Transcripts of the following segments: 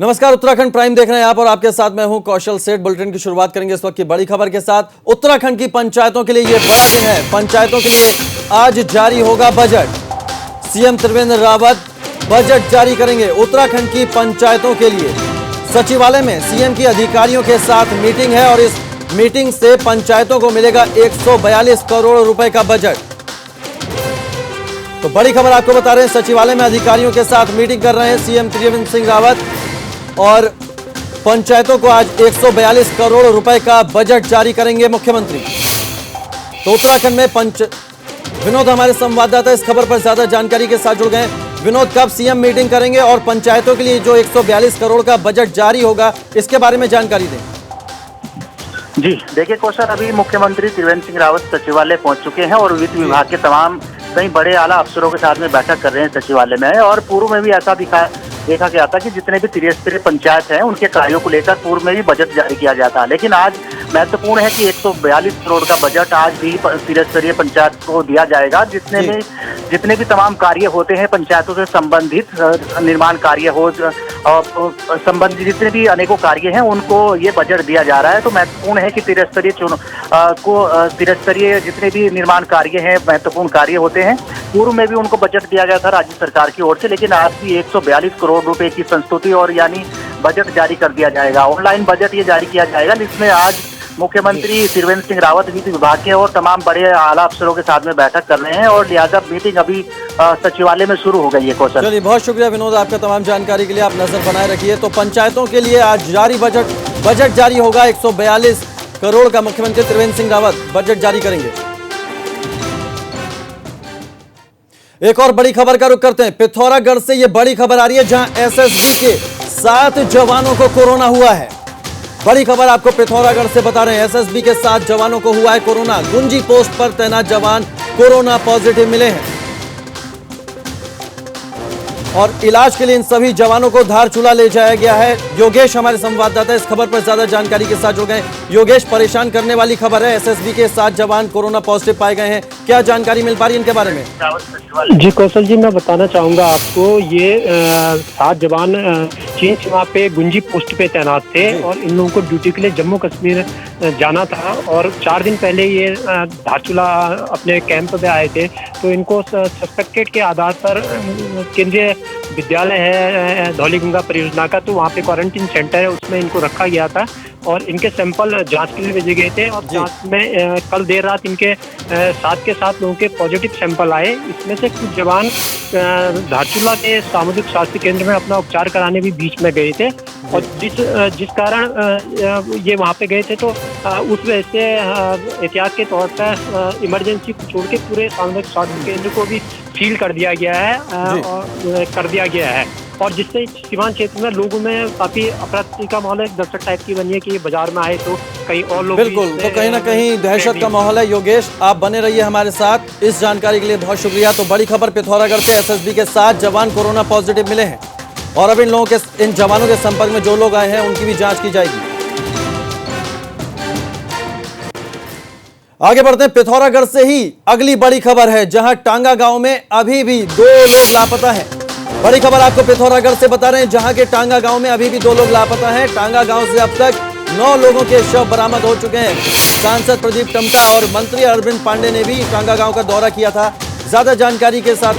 नमस्कार, उत्तराखंड प्राइम देख रहे हैं आप और आपके साथ मैं हूं कौशल सेठ। बुलेटिन की शुरुआत करेंगे इस वक्त की बड़ी खबर के साथ। उत्तराखंड की पंचायतों के लिए यह बड़ा दिन है। पंचायतों के लिए आज जारी होगा budget. CM Trivendra Rawat budget जारी करेंगे उत्तराखंड की पंचायतों के लिए। सचिवालय में सीएम की अधिकारियों के साथ मीटिंग है और इस मीटिंग से पंचायतों को मिलेगा 142 करोड़ रुपए का बजट। तो बड़ी खबर आपको बता रहे हैं, सचिवालय में अधिकारियों के साथ मीटिंग कर रहे हैं सीएम त्रिवेंद्र सिंह रावत और पंचायतों को आज 142 करोड़ रुपए का बजट जारी करेंगे मुख्यमंत्री। तो उत्तराखंड में विनोद हमारे संवाददाता इस खबर पर ज्यादा जानकारी के साथ जुड़ गए। विनोद, कब सीएम मीटिंग करेंगे और पंचायतों के लिए जो 142 करोड़ का बजट जारी होगा इसके बारे में जानकारी दें। जी देखिए कौशल, अभी मुख्यमंत्री त्रिवेंद्र सिंह रावत सचिवालय पहुंच चुके हैं और वित्त विभाग के तमाम कई बड़े आला अफसरों के साथ में बैठक कर रहे हैं सचिवालय में। और पूर्व में भी ऐसा देखा गया था कि जितने भी त्रिस्तरीय पंचायत हैं उनके कार्यों को लेकर पूर्व में भी बजट जारी किया जाता है, लेकिन आज महत्वपूर्ण है कि 142 करोड़ का बजट आज भी त्रिस्तरीय पंचायत को दिया जाएगा। जितने भी तमाम कार्य होते हैं पंचायतों से संबंधित, निर्माण कार्य हो संबंधित जितने भी अनेकों कार्य हैं उनको ये बजट दिया जा रहा है। तो महत्वपूर्ण है कि त्रिस्तरीय जितने भी निर्माण कार्य हैं, महत्वपूर्ण कार्य होते हैं, पूर्व में भी उनको बजट दिया गया था राज्य सरकार की ओर से, लेकिन आज भी 142 करोड़ रुपए की संस्तुति और यानी बजट जारी कर दिया जाएगा। ऑनलाइन बजट ये जारी किया जाएगा, जिसमें आज मुख्यमंत्री त्रिवेंद्र सिंह रावत वित्त विभाग के और तमाम बड़े आला अफसरों के साथ में बैठक कर रहे हैं और लिहाजा मीटिंग अभी सचिवालय में शुरू हो गई है। कौशल, चलिए बहुत शुक्रिया विनोद आपका तमाम जानकारी के लिए। आप नजर बनाए रखिए। तो पंचायतों के लिए आज जारी बजट जारी होगा 142 करोड़ का। मुख्यमंत्री त्रिवेंद्र सिंह रावत बजट जारी करेंगे। एक और बड़ी खबर का रुख करते हैं। पिथौरागढ़ से यह बड़ी खबर आ रही है जहां एसएसबी के 7 जवानों को कोरोना हुआ है। बड़ी खबर आपको पिथौरागढ़ से बता रहे हैं, एसएसबी के 7 जवानों को हुआ है कोरोना। गुंजी पोस्ट पर तैनात जवान कोरोना पॉजिटिव मिले हैं और इलाज के लिए इन सभी जवानों को धारचूला ले जाया गया है। योगेश हमारे संवाददाता इस खबर पर ज्यादा जानकारी के साथ जुड़ गए। योगेश, परेशान करने वाली खबर है, एसएसबी के 7 जवान कोरोना पॉजिटिव पाए गए हैं, क्या जानकारी मिल पा रही है इनके बारे में? जी कौशल जी, मैं बताना चाहूंगा आपको, ये 7 जवान चीन सीमा पे गुंजी पोस्ट पे तैनात थे और इन लोगों को ड्यूटी के लिए जम्मू कश्मीर जाना था और 4 दिन पहले ये धारचूला अपने कैंप पे आए थे। तो इनको सस्पेक्टेड के आधार पर केंद्रीय विद्यालय है धौलीगंगा परियोजना का, तो वहाँ पे क्वारंटीन सेंटर है, उसमें इनको रखा गया था और इनके सैंपल जांच के लिए भेजे गए थे। और जांच में कल देर रात इनके 7 के 7 लोगों के पॉजिटिव सैंपल आए। इसमें से कुछ जवान धारचूला के सामुदायिक स्वास्थ्य केंद्र में अपना उपचार कराने भी बीच में गए थे और जिस कारण ये वहाँ पे गए थे, तो उस वजह से एहतियात के तौर पर इमरजेंसी को छोड़ के पूरे सामुदायिक स्वास्थ्य केंद्र को भी सील कर दिया गया है और जिससे सीमांत क्षेत्र में लोगों में काफी अप्रत्याशित का माहौल है, दहशत टाइप की बनी है कि ये बाजार में आए तो कहीं और लोग बिल्कुल, तो कहीं ना कहीं दहशत का माहौल है। योगेश, आप बने रहिए हमारे साथ, इस जानकारी के लिए बहुत शुक्रिया। तो बड़ी खबर, पिथौरागढ़ से एसएसबी के 7 जवान कोरोना पॉजिटिव मिले हैं और अब इन जवानों के संपर्क में जो लोग आए हैं उनकी भी जांच की जाएगी। आगे बढ़ते हैं, पिथौरागढ़ से ही अगली बड़ी खबर है जहां टांगा गांव में अभी भी 2 लोग लापता हैं। बड़ी खबर आपको पिथौरागढ़ से बता रहे हैं जहां के टांगा गांव में अभी भी 2 लोग लापता हैं। टांगा गांव से अब तक 9 लोगों के शव बरामद हो चुके हैं। सांसद प्रदीप टमटा और मंत्री अरविंद पांडे ने भी टांगा गांव का दौरा किया था। ज्यादा जानकारी के साथ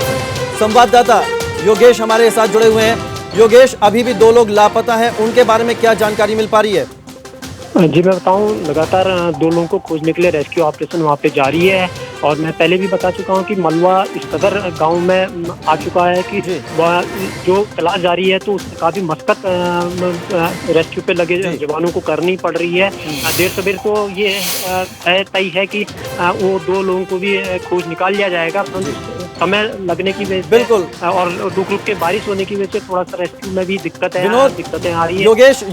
संवाददाता योगेश हमारे साथ जुड़े हुए हैं। योगेश, अभी भी 2 लोग लापता हैं, उनके बारे में क्या जानकारी मिल पा रही है? जी मैं बताऊं, लगातार 2 लोगों को खोजने के लिए रेस्क्यू ऑपरेशन वहाँ पे जारी है और मैं पहले भी बता चुका हूँ कि मलवा इस कदर गाँव में आ चुका है कि जो तलाश जारी है तो उसमें काफी मशक्कत रेस्क्यू पे लगे जवानों को करनी पड़ रही है। देर सवेर तो ये तय है कि वो 2 लोगों को भी खोज निकाल लिया जाएगा, समय लगने की वजह से बिल्कुल और रुक के बारिश होने की वजह से थोड़ा सा रेस्क्यू में भी दिक्कतें आ रही है।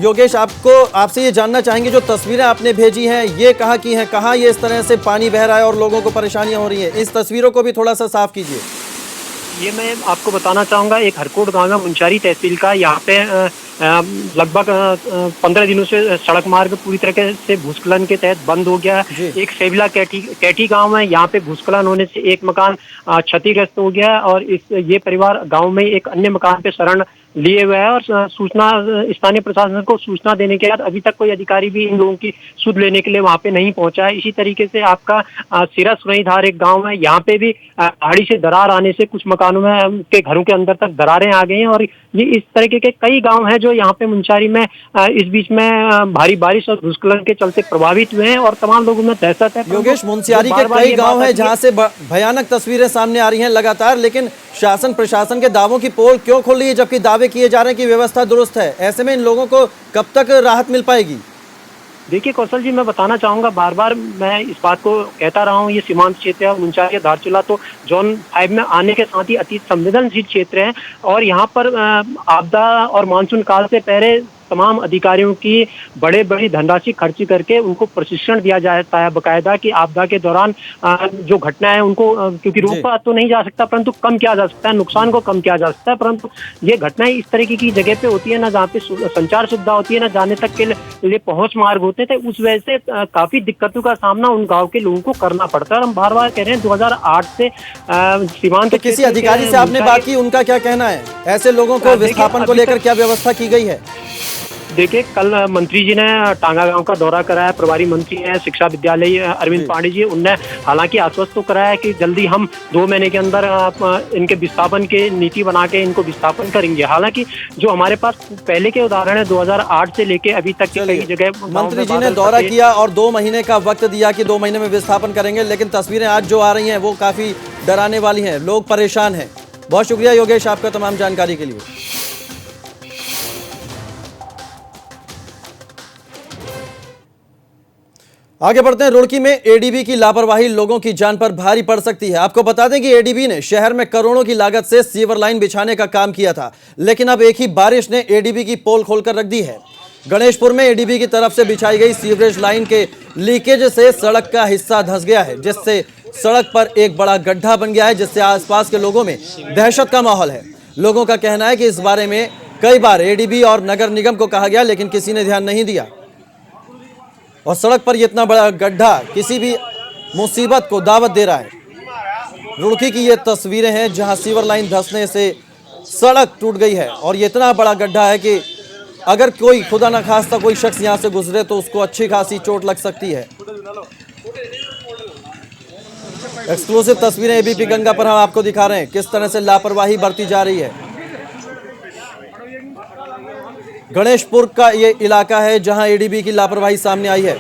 योगेश, आपसे ये जानना चाहेंगे, जो तस्वीरें आपने भेजी हैं ये कहाँ की हैं, कहाँ ये इस तरह से पानी बह रहा है और लोगों को परेशानियां हो रही हैं, इस तस्वीरों को भी थोड़ा सा साफ कीजिए। ये मैं आपको बताना चाहूँगा, एक हरकोट गांव में मुंचारी तहसील का, यहाँ पे लगभग 15 दिनों से सड़क मार्ग पूरी तरह से भूस्खलन के तहत बंद हो गया। एक सेविला कैटी गांव है, यहाँ पे भूस्खलन होने से एक मकान क्षतिग्रस्त हो गया और ये परिवार गांव में एक अन्य मकान पे शरण लिए हुए है और सूचना स्थानीय प्रशासन को सूचना देने के बाद अभी तक कोई अधिकारी भी इन लोगों की सुध लेने के लिए वहां पे नहीं पहुंचा है। इसी तरीके से आपका सिरा सुरईधार एक गांव है, यहाँ पे भी पहाड़ी से दरार आने से कुछ मकानों में के घरों के अंदर तक दरारें आ गई हैं और ये इस तरीके के कई गांव हैं जो यहाँ पे मुंशारी में इस बीच में भारी बारिश और भूस्खलन के चलते प्रभावित हुए हैं और तमाम लोगों में दहशत है। योगेश, मुंशियारी के कई गांव हैं जहां से भयानक तस्वीरें सामने आ रही हैं लगातार, लेकिन शासन प्रशासन के दावों की पोल क्यों खोल रही है जबकि दावे किए जा रहे हैं कि व्यवस्था दुरुस्त है? ऐसे में इन लोगों को कब तक राहत मिल पाएगी? देखिए कौशल जी, मैं बताना चाहूंगा, बार बार मैं इस बात को कहता रहा हूँ, ये सीमांत क्षेत्र है मुंशारी धारचूला तो जोन 5 में आने के साथ ही अति संवेदनशील क्षेत्र है और यहाँ पर आपदा और मानसून काल से पहले तमाम अधिकारियों की बड़े बड़ी धनराशि खर्च करके उनको प्रशिक्षण दिया जाता है बकायदा कि आपदा के दौरान जो घटनाएं उनको क्योंकि रोका तो नहीं जा सकता परंतु कम किया जा सकता है, नुकसान को कम किया जा सकता है, परंतु ये घटनाएं इस तरीके की जगह पे होती है ना जहाँ पे संचार सुविधा होती है ना जाने तक के लिए पहुंच मार्ग होते थे, उस वजह से काफी दिक्कतों का सामना उन गाँव के लोगों को करना पड़ता है। और हम बार बार कह रहे हैं 2008 से सीमांत किसी अधिकारी से आपने बात की, उनका क्या कहना है? ऐसे लोगों को विस्थापन को लेकर क्या व्यवस्था की गई है? देखिए कल मंत्री जी ने टांगा गांव का दौरा कराया, प्रभारी मंत्री हैं शिक्षा विद्यालय अरविंद पांडे जी, उनने हालांकि आश्वस्त तो कराया कि जल्दी हम 2 महीने के अंदर इनके विस्थापन की नीति बना के इनको विस्थापन करेंगे। हालांकि जो हमारे पास पहले के उदाहरण है 2008 से लेके अभी तक की कई जगह मंत्री जी ने दौरा किया और 2 महीने का वक्त दिया कि 2 महीने में विस्थापन करेंगे, लेकिन तस्वीरें आज जो आ रही हैं वो काफी डराने वाली हैं, लोग परेशान हैं। बहुत शुक्रिया योगेश आपका तमाम जानकारी के लिए। आगे बढ़ते हैं। रुड़की में एडीबी की लापरवाही लोगों की जान पर भारी पड़ सकती है। आपको बता दें कि एडीबी ने शहर में करोड़ों की लागत से सीवर लाइन बिछाने का काम किया था, लेकिन अब एक ही बारिश ने एडीबी की पोल खोलकर रख दी है। गणेशपुर में एडीबी की तरफ से बिछाई गई सीवरेज लाइन के लीकेज से सड़क का हिस्सा धंस गया है, जिससे सड़क पर एक बड़ा गड्ढा बन गया है, जिससे आसपास के लोगों में दहशत का माहौल है। लोगों का कहना है कि इस बारे में कई बार एडीबी और नगर निगम को कहा गया, लेकिन किसी ने ध्यान नहीं दिया और सड़क पर ये इतना बड़ा गड्ढा किसी भी मुसीबत को दावत दे रहा है। रुड़की की ये तस्वीरें हैं जहां सीवर लाइन धंसने से सड़क टूट गई है और ये इतना बड़ा गड्ढा है कि अगर कोई खुदा ना खास्ता कोई शख्स यहां से गुजरे तो उसको अच्छी खासी चोट लग सकती है। एक्सक्लूसिव तस्वीरें एबीपी गंगा पर हम आपको दिखा रहे हैं किस तरह से लापरवाही बरती जा रही है। गणेशपुर का ये इलाका है जहां एडीबी की लापरवाही सामने आई है।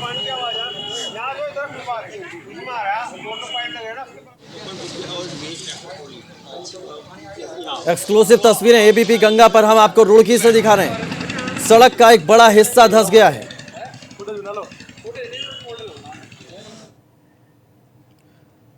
एक्सक्लूसिव तस्वीरें एबीपी गंगा पर हम आपको रुड़की से दिखा रहे हैं। सड़क का एक बड़ा हिस्सा धंस गया है।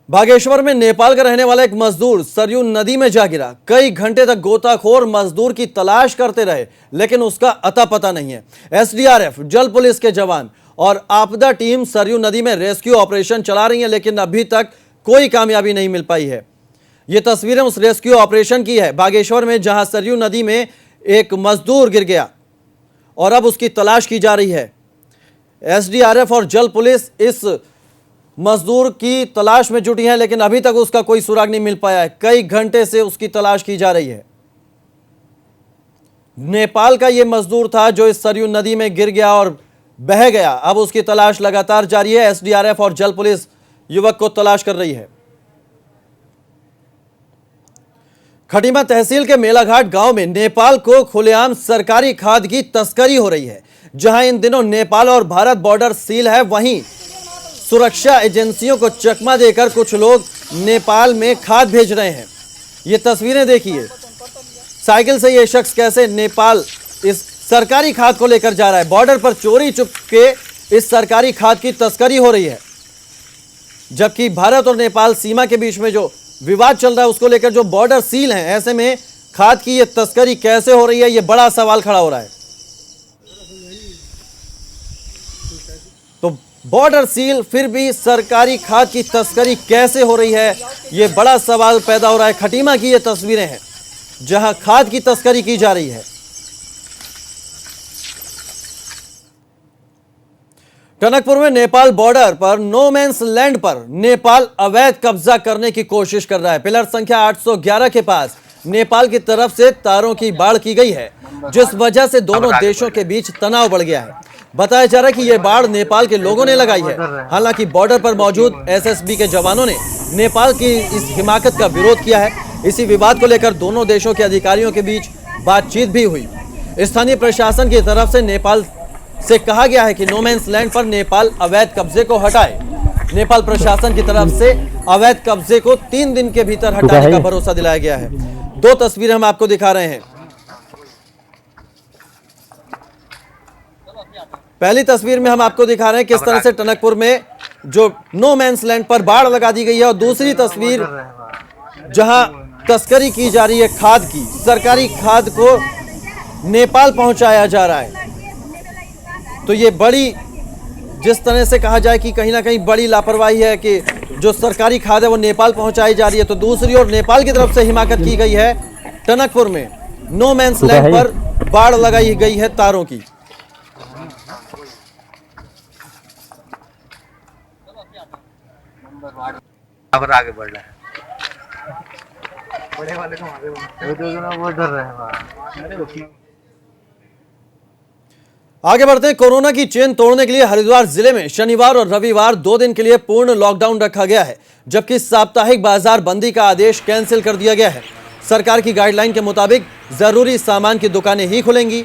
बागेश्वर में नेपाल का रहने वाला एक मजदूर सरयू नदी में जा गिरा। कई घंटे तक गोताखोर मजदूर की तलाश करते रहे, लेकिन उसका अता पता नहीं है। एसडीआरएफ, जल पुलिस के जवान और आपदा टीम सरयू नदी में रेस्क्यू ऑपरेशन चला रही है, लेकिन अभी तक कोई कामयाबी नहीं मिल पाई है। ये तस्वीरें उस रेस्क्यू ऑपरेशन की है बागेश्वर में, जहां सरयू नदी में एक मजदूर गिर गया और अब उसकी तलाश की जा रही है। एसडीआरएफ और जल पुलिस इस मजदूर की तलाश में जुटी है, लेकिन अभी तक उसका कोई सुराग नहीं मिल पाया है। कई घंटे से उसकी तलाश की जा रही है। नेपाल का यह मजदूर था जो इस सरयू नदी में गिर गया और बह गया। अब उसकी तलाश लगातार जारी है। एसडीआरएफ और जल पुलिस युवक को तलाश कर रही है। खटीमा तहसील के मेलाघाट गांव में नेपाल को खुलेआम सरकारी खाद की तस्करी हो रही है। जहां इन दिनों नेपाल और भारत बॉर्डर सील है, वहीं सुरक्षा एजेंसियों को चकमा देकर कुछ लोग नेपाल में खाद भेज रहे हैं। ये तस्वीरें देखिए, साइकिल से ये शख्स कैसे नेपाल इस सरकारी खाद को लेकर जा रहा है। बॉर्डर पर चोरी चुपके इस सरकारी खाद की तस्करी हो रही है, जबकि भारत और नेपाल सीमा के बीच में जो विवाद चल रहा है उसको लेकर जो बॉर्डर सील है, ऐसे में खाद की ये तस्करी कैसे हो रही है, ये बड़ा सवाल खड़ा हो रहा है। तो बॉर्डर सील फिर भी सरकारी खाद की तस्करी कैसे हो रही है, ये बड़ा सवाल पैदा हो रहा है। खटीमा की ये तस्वीरें हैं जहां खाद की तस्करी की जा रही है। टनकपुर में नेपाल बॉर्डर पर नो मैंस लैंड पर नेपाल अवैध कब्जा करने की कोशिश कर रहा है। पिलर संख्या 811 के पास नेपाल की तरफ से तारों की बाढ़ की गई है, जिस वजह से दोनों देशों के बीच तनाव बढ़ गया है। बताया जा रहा है कि यह बाढ़ नेपाल के लोगों ने लगाई है। हालांकि बॉर्डर पर मौजूद एसएसबी के जवानों ने नेपाल की इस हिमाकत का विरोध किया है। इसी विवाद को लेकर दोनों देशों के अधिकारियों के बीच बातचीत भी हुई। स्थानीय प्रशासन की तरफ से नेपाल से कहा गया है कि नोमैंस लैंड पर नेपाल अवैध कब्जे को हटाए। नेपाल प्रशासन की तरफ से अवैध कब्जे को 3 दिन के भीतर हटाने का भरोसा दिलाया गया है। 2 तस्वीरें हम आपको दिखा रहे हैं। पहली तस्वीर में हम आपको दिखा रहे हैं किस तरह से टनकपुर में जो नो मैंस लैंड पर बाढ़ लगा दी गई है, और दूसरी तस्वीर जहां तस्करी की जा रही है खाद की, सरकारी खाद को नेपाल पहुंचाया जा रहा है। तो ये बड़ी, जिस तरह से कहा जाए कि कहीं ना कहीं बड़ी लापरवाही है कि जो सरकारी खाद है वो नेपाल पहुंचाई जा रही है। तो दूसरी ओर नेपाल की तरफ से हिमाकत की गई है। टनकपुर में नो मैंस लैंड पर बाढ़ लगाई गई है तारों की। आगे बढ़ रहा है, बड़े वाले को वो डर रहे हैं। आगे बढ़ते हैं। कोरोना की चेन तोड़ने के लिए हरिद्वार जिले में शनिवार और रविवार 2 दिन के लिए पूर्ण लॉकडाउन रखा गया है, जबकि साप्ताहिक बाजार बंदी का आदेश कैंसिल कर दिया गया है। सरकार की गाइडलाइन के मुताबिक जरूरी सामान की दुकानें ही खुलेंगी।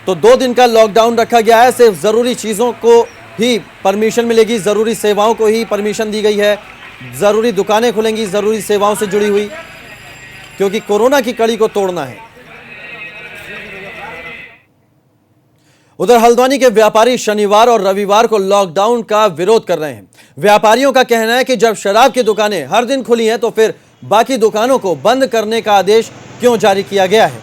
तो 2 दिन का लॉकडाउन रखा गया है। सिर्फ जरूरी चीजों को ही परमिशन मिलेगी, जरूरी सेवाओं को ही परमिशन दी गई है। जरूरी दुकानें खुलेंगी जरूरी सेवाओं से जुड़ी हुई, क्योंकि कोरोना की कड़ी को तोड़ना है। उधर हल्द्वानी के व्यापारी शनिवार और रविवार को लॉकडाउन का विरोध कर रहे हैं। व्यापारियों का कहना है कि जब शराब की दुकानें हर दिन खुली हैं तो फिर बाकी दुकानों को बंद करने का आदेश क्यों जारी किया गया है।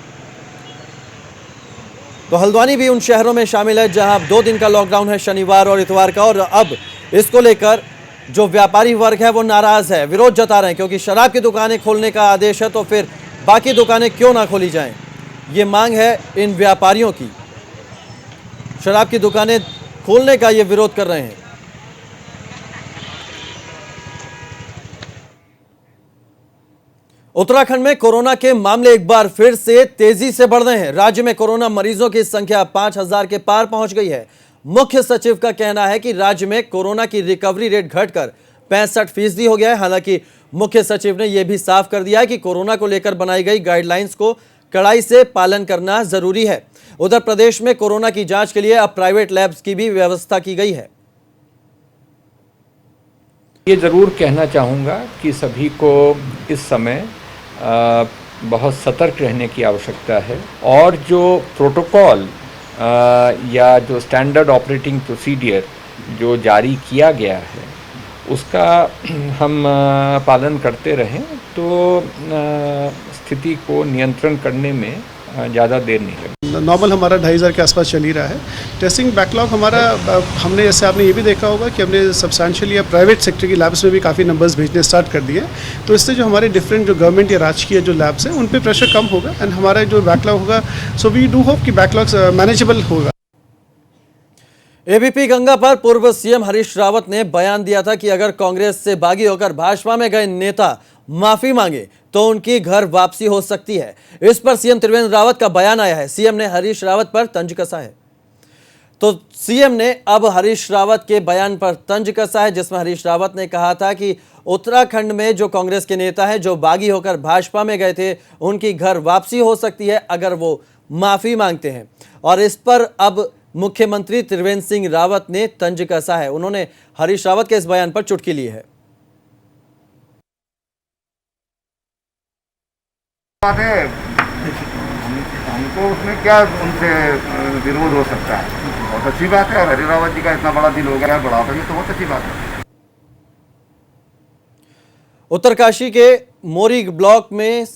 तो हल्द्वानी भी उन शहरों में शामिल है जहां 2 दिन का लॉकडाउन है, शनिवार और इतवार का। और अब इसको लेकर जो व्यापारी वर्ग है वो नाराज है, विरोध जता रहे हैं, क्योंकि शराब की दुकानें खोलने का आदेश है तो फिर बाकी दुकानें क्यों ना खोली जाएं। ये मांग है इन व्यापारियों की। शराब की दुकानें खोलने का ये विरोध कर रहे हैं। उत्तराखंड में कोरोना के मामले एक बार फिर से तेजी से बढ़ रहे हैं। राज्य में कोरोना मरीजों की संख्या 5000 के पार पहुंच गई है। मुख्य सचिव का कहना है कि राज्य में कोरोना की रिकवरी रेट घटकर 65% हो गया है। हालांकि मुख्य सचिव ने यह भी साफ कर दिया है कि कोरोना को लेकर बनाई गई गाइडलाइंस को कड़ाई से पालन करना जरूरी है। उधर प्रदेश में कोरोना की जांच के लिए अब प्राइवेट लैब्स की भी व्यवस्था की गई है। ये ज़रूर कहना चाहूँगा कि सभी को इस समय बहुत सतर्क रहने की आवश्यकता है, और जो प्रोटोकॉल या जो स्टैंडर्ड ऑपरेटिंग प्रोसीडियर जो जारी किया गया है उसका हम पालन करते रहें तो स्थिति को नियंत्रण करने में ज़्यादा देर नहीं लगेगी। नॉर्मल हमारा 2500 के आसपास चल ही रहा है। टेस्टिंग बैकलॉग हमारा हमने, जैसे आपने ये भी देखा होगा कि हमने सब्सटैंशियली या प्राइवेट सेक्टर की लैब्स में भी काफ़ी नंबर्स भेजने स्टार्ट कर दिए। तो इससे जो हमारे डिफरेंट जो गवर्नमेंट या राजकीय जो लैब्स हैं उन पे प्रेशर कम होगा एंड हमारा जो बैकलॉग होगा, सो वी डू होप कि बैकलॉग मैनेजेबल होगा। एबीपी गंगा पर पूर्व सीएम हरीश रावत ने बयान दिया था कि अगर कांग्रेस से बागी होकर भाजपा में गए नेता माफी मांगे तो उनकी घर वापसी हो सकती है। इस पर सीएम त्रिवेंद्र रावत का बयान आया है। सीएम ने हरीश रावत पर तंज कसा है। तो सीएम ने अब हरीश रावत के बयान पर तंज कसा है, जिसमें हरीश रावत ने कहा था कि उत्तराखंड में जो कांग्रेस के नेता हैं जो बागी होकर भाजपा में गए थे उनकी घर वापसी हो सकती है अगर वो माफी मांगते हैं। और इस पर अब मुख्यमंत्री त्रिवेंद्र सिंह रावत ने तंज कसा है। उन्होंने हरीश रावत के इस बयान पर चुटकी ली है। बात है, हमको उसमें क्या उनसे विरोध हो सकता है। बहुत अच्छी बात है, और हरीश रावत जी का इतना बड़ा दिल हो गया है, बढ़ावा ये तो बहुत अच्छी बात है। उत्तरकाशी के मोरी ब्लॉक में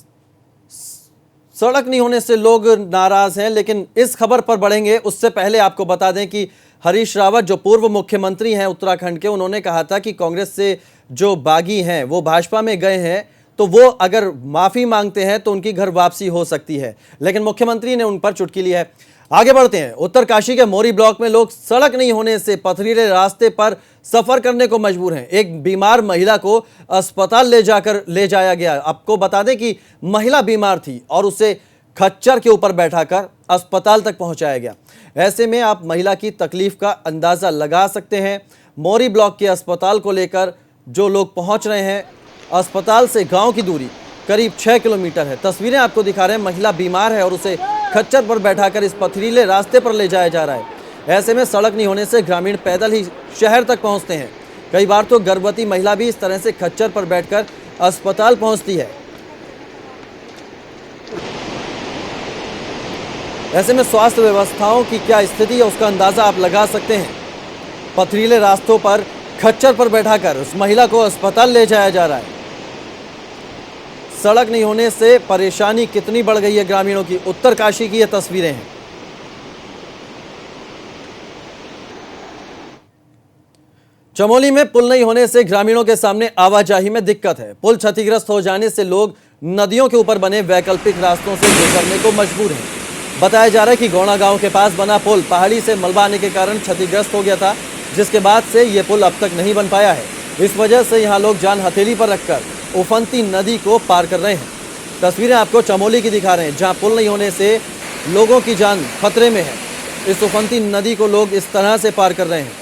सड़क नहीं होने से लोग नाराज हैं, लेकिन इस खबर पर बढ़ेंगे उससे पहले आपको बता दें कि हरीश रावत जो पूर्व मुख्यमंत्री हैं उत्तराखंड के, उन्होंने कहा था कि कांग्रेस से जो बागी हैं वो भाजपा में गए हैं तो वो अगर माफ़ी मांगते हैं तो उनकी घर वापसी हो सकती है। लेकिन मुख्यमंत्री ने उन पर चुटकी ली है। आगे बढ़ते हैं। उत्तरकाशी के मोरी ब्लॉक में लोग सड़क नहीं होने से पथरीले रास्ते पर सफर करने को मजबूर हैं। एक बीमार महिला को अस्पताल ले जाया गया। आपको बता दें कि महिला बीमार थी और उसे खच्चर के ऊपर बैठाकर अस्पताल तक पहुंचाया गया। ऐसे में आप महिला की तकलीफ का अंदाजा लगा सकते हैं। मोरी ब्लॉक के अस्पताल को लेकर जो लोग पहुंच रहे हैं, अस्पताल से गांव की दूरी करीब 6 किलोमीटर है। तस्वीरें आपको दिखा रहे हैं। महिला बीमार है और उसे खच्चर पर बैठाकर इस पथरीले रास्ते पर ले जाया जा रहा है। ऐसे में सड़क नहीं होने से ग्रामीण पैदल ही शहर तक पहुंचते हैं। कई बार तो गर्भवती महिला भी इस तरह से खच्चर पर बैठकर अस्पताल पहुंचती है। ऐसे में स्वास्थ्य व्यवस्थाओं की क्या स्थिति है उसका अंदाजा आप लगा सकते हैं। पथरीले रास्तों पर खच्चर पर बैठाकर उस महिला को अस्पताल ले जाया जा रहा है। सड़क नहीं होने से परेशानी कितनी बढ़ गई है ग्रामीणों की। उत्तरकाशी की ये तस्वीरें हैं। चमोली में पुल नहीं होने से ग्रामीणों के सामने आवाजाही में दिक्कत है। पुल क्षतिग्रस्त हो जाने से लोग नदियों के ऊपर बने वैकल्पिक रास्तों से गुजरने को मजबूर हैं। बताया जा रहा है कि गौड़ा गांव के पास बना पुल पहाड़ी से मलबा आने के कारण क्षतिग्रस्त हो गया था, जिसके बाद से ये पुल अब तक नहीं बन पाया है। इस वजह से यहाँ लोग जान हथेली पर रखकर उफनती नदी को पार कर रहे हैं। तस्वीरें आपको चमोली की दिखा रहे हैं, जहां पुल नहीं होने से लोगों की जान खतरे में है। इस उफनती नदी को लोग इस तरह से पार कर रहे हैं।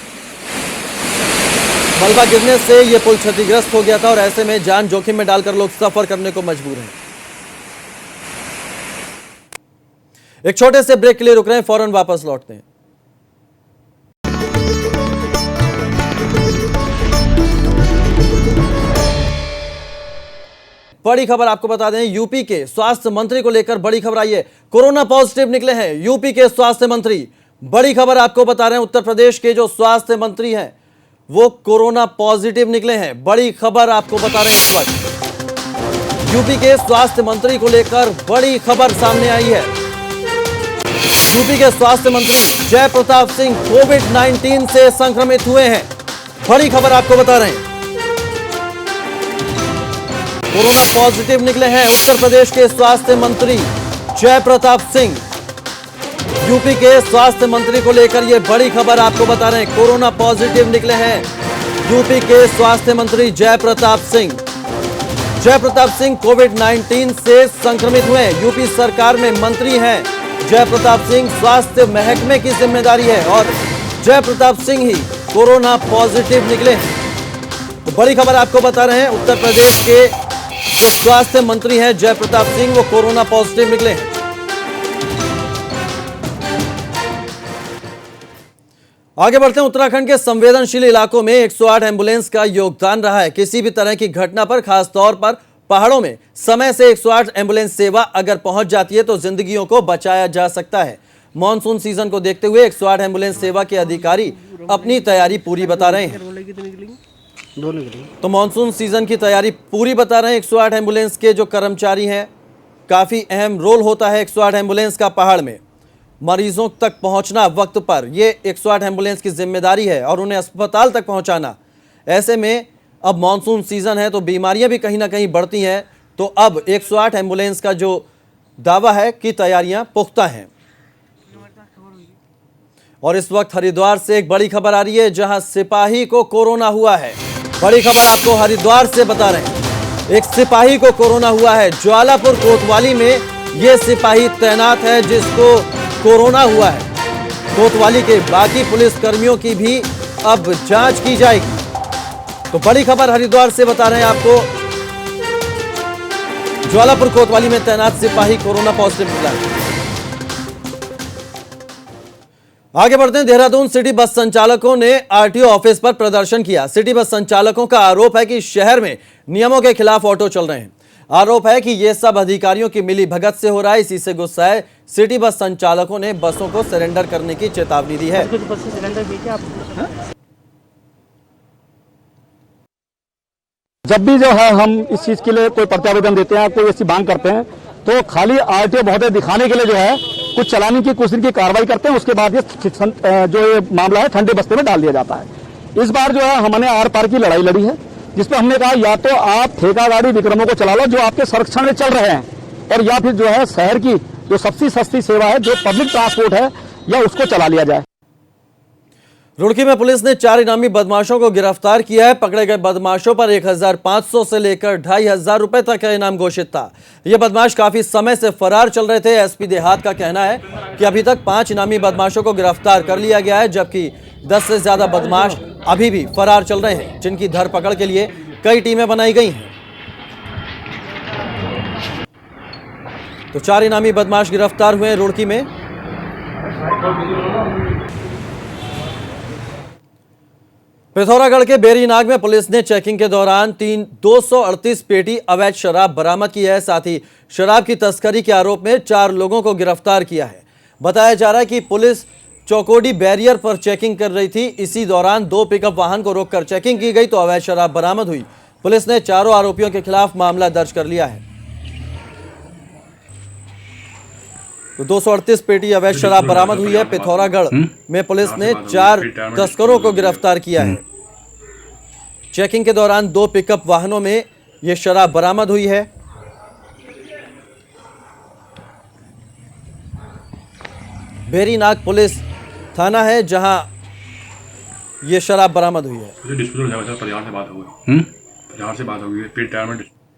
मलबा गिरने से यह पुल क्षतिग्रस्त हो गया था और ऐसे में जान जोखिम में डालकर लोग सफर करने को मजबूर हैं। एक छोटे से ब्रेक के लिए रुक रहे हैं, फौरन वापस लौटते हैं। बड़ी खबर आपको बता दें, यूपी के स्वास्थ्य मंत्री को लेकर बड़ी खबर आई है। कोरोना पॉजिटिव निकले हैं यूपी के स्वास्थ्य मंत्री। बड़ी खबर आपको बता रहे हैं, उत्तर प्रदेश के जो स्वास्थ्य मंत्री हैं वो कोरोना पॉजिटिव निकले हैं। बड़ी खबर आपको बता रहे हैं इस वक्त यूपी के स्वास्थ्य मंत्री को लेकर बड़ी खबर सामने आई है। यूपी के स्वास्थ्य मंत्री जय प्रताप सिंह कोविड-19 से संक्रमित हुए हैं। बड़ी खबर आपको बता रहे हैं, कोरोना पॉजिटिव निकले हैं उत्तर प्रदेश के स्वास्थ्य मंत्री जय प्रताप सिंह। यूपी के स्वास्थ्य मंत्री को लेकर यह बड़ी खबर आपको बता रहे हैं। कोरोना पॉजिटिव निकले हैं यूपी के स्वास्थ्य मंत्री जय प्रताप सिंह। जय प्रताप सिंह कोविड-19 से संक्रमित हुए। यूपी सरकार में मंत्री हैं जय प्रताप सिंह। स्वास्थ्य महकमे की जिम्मेदारी है और जय प्रताप सिंह ही कोरोना पॉजिटिव निकले हैं। तो बड़ी खबर आपको बता रहे हैं, उत्तर प्रदेश के जो स्वास्थ्य मंत्री हैं जय प्रताप सिंह वो कोरोना पॉजिटिव निकले हैं। आगे बढ़ते हैं। उत्तराखंड के संवेदनशील इलाकों में 108 एम्बुलेंस का योगदान रहा है। किसी भी तरह की घटना पर, खास तौर पर पहाड़ों में समय से 108 एम्बुलेंस सेवा अगर पहुंच जाती है तो जिंदगियों को बचाया जा सकता है। मॉनसून सीजन को देखते हुए 108 एम्बुलेंस सेवा के अधिकारी अपनी तैयारी पूरी बता रहे हैं। तो मॉनसून सीजन की तैयारी पूरी बता रहे हैं 108 एम्बुलेंस के जो कर्मचारी हैं। काफी अहम रोल होता है 108 एम्बुलेंस का पहाड़ में। मरीजों तक पहुंचना वक्त पर, ये 108 एम्बुलेंस की जिम्मेदारी है और उन्हें अस्पताल तक पहुंचाना। ऐसे में अब मॉनसून सीजन है तो बीमारियां भी कहीं ना कहीं बढ़ती हैं। तो अब 108 एम्बुलेंस का जो दावा है कि तैयारियां पुख्ता हैं। और इस वक्त हरिद्वार से एक बड़ी खबर आ रही है, जहां सिपाही को कोरोना हुआ है। बड़ी खबर आपको हरिद्वार से बता रहे हैं, एक सिपाही को कोरोना हुआ है। ज्वालापुर कोतवाली में यह सिपाही तैनात है जिसको कोरोना हुआ है। कोतवाली के बाकी पुलिस कर्मियों की भी अब जांच की जाएगी। तो बड़ी खबर हरिद्वार से बता रहे हैं आपको, ज्वालापुर कोतवाली में तैनात सिपाही कोरोना पॉजिटिव मिला है। आगे बढ़ते हैं। देहरादून सिटी बस संचालकों ने आरटीओ ऑफिस पर प्रदर्शन किया। सिटी बस संचालकों का आरोप है कि शहर में नियमों के खिलाफ ऑटो चल रहे हैं। आरोप है कि यह सब अधिकारियों की मिली भगत से हो रहा है। इसी से गुस्साए सिटी बस संचालकों ने बसों को सरेंडर करने की चेतावनी दी है। जब भी जो है हम इस चीज के लिए कोई प्रत्यावेदन देते हैं, कोई ऐसी मांग करते हैं, तो खाली आरटीओ महोदय दिखाने के लिए जो है कुछ चलाने की कुछ दिन की कार्रवाई करते हैं। उसके बाद ये जो ये मामला है ठंडे बस्ते में डाल दिया जाता है। इस बार जो है हमने आर पार की लड़ाई लड़ी है, जिसपे हमने कहा या तो आप ठेका गाड़ी विक्रमों को चला लो जो आपके संरक्षण में चल रहे हैं, और या फिर जो है शहर की जो सबसे सस्ती सेवा है, जो पब्लिक ट्रांसपोर्ट है, या उसको चला लिया जाए। रुड़की में पुलिस ने 4 इनामी बदमाशों को गिरफ्तार किया है। पकड़े गए बदमाशों पर 1500 से लेकर 2500 रुपए तक का इनाम घोषित था। ये बदमाश काफी समय से फरार चल रहे थे। एसपी देहात का कहना है कि अभी तक 5 इनामी बदमाशों को गिरफ्तार कर लिया गया है, जबकि 10 से ज्यादा बदमाश अभी भी फरार चल रहे हैं, जिनकी धरपकड़ के लिए कई टीमें बनाई गई हैं। तो 4 इनामी बदमाश गिरफ्तार हुए रुड़की में। पिथौरागढ़ के बेरीनाग में पुलिस ने चेकिंग के दौरान 238 पेटी अवैध शराब बरामद की है। साथ ही शराब की तस्करी के आरोप में 4 लोगों को गिरफ्तार किया है। बताया जा रहा है कि पुलिस चौकोडी बैरियर पर चेकिंग कर रही थी। इसी दौरान 2 पिकअप वाहन को रोककर चेकिंग की गई तो अवैध शराब बरामद हुई। पुलिस ने चारों आरोपियों के खिलाफ मामला दर्ज कर लिया है। तो 238 पेटी अवैध शराब बरामद हुई है। पिथौरागढ़ में पुलिस ने 4 तस्करों को गिरफ्तार किया है। चेकिंग के दौरान 2 पिकअप वाहनों में यह शराब बरामद हुई है। बेरीनाग पुलिस थाना है जहां यह शराब बरामद हुई है। डिस्पोजल है, परिवार से बात हो गई, परिवार से बात हो गई, पेट टायर में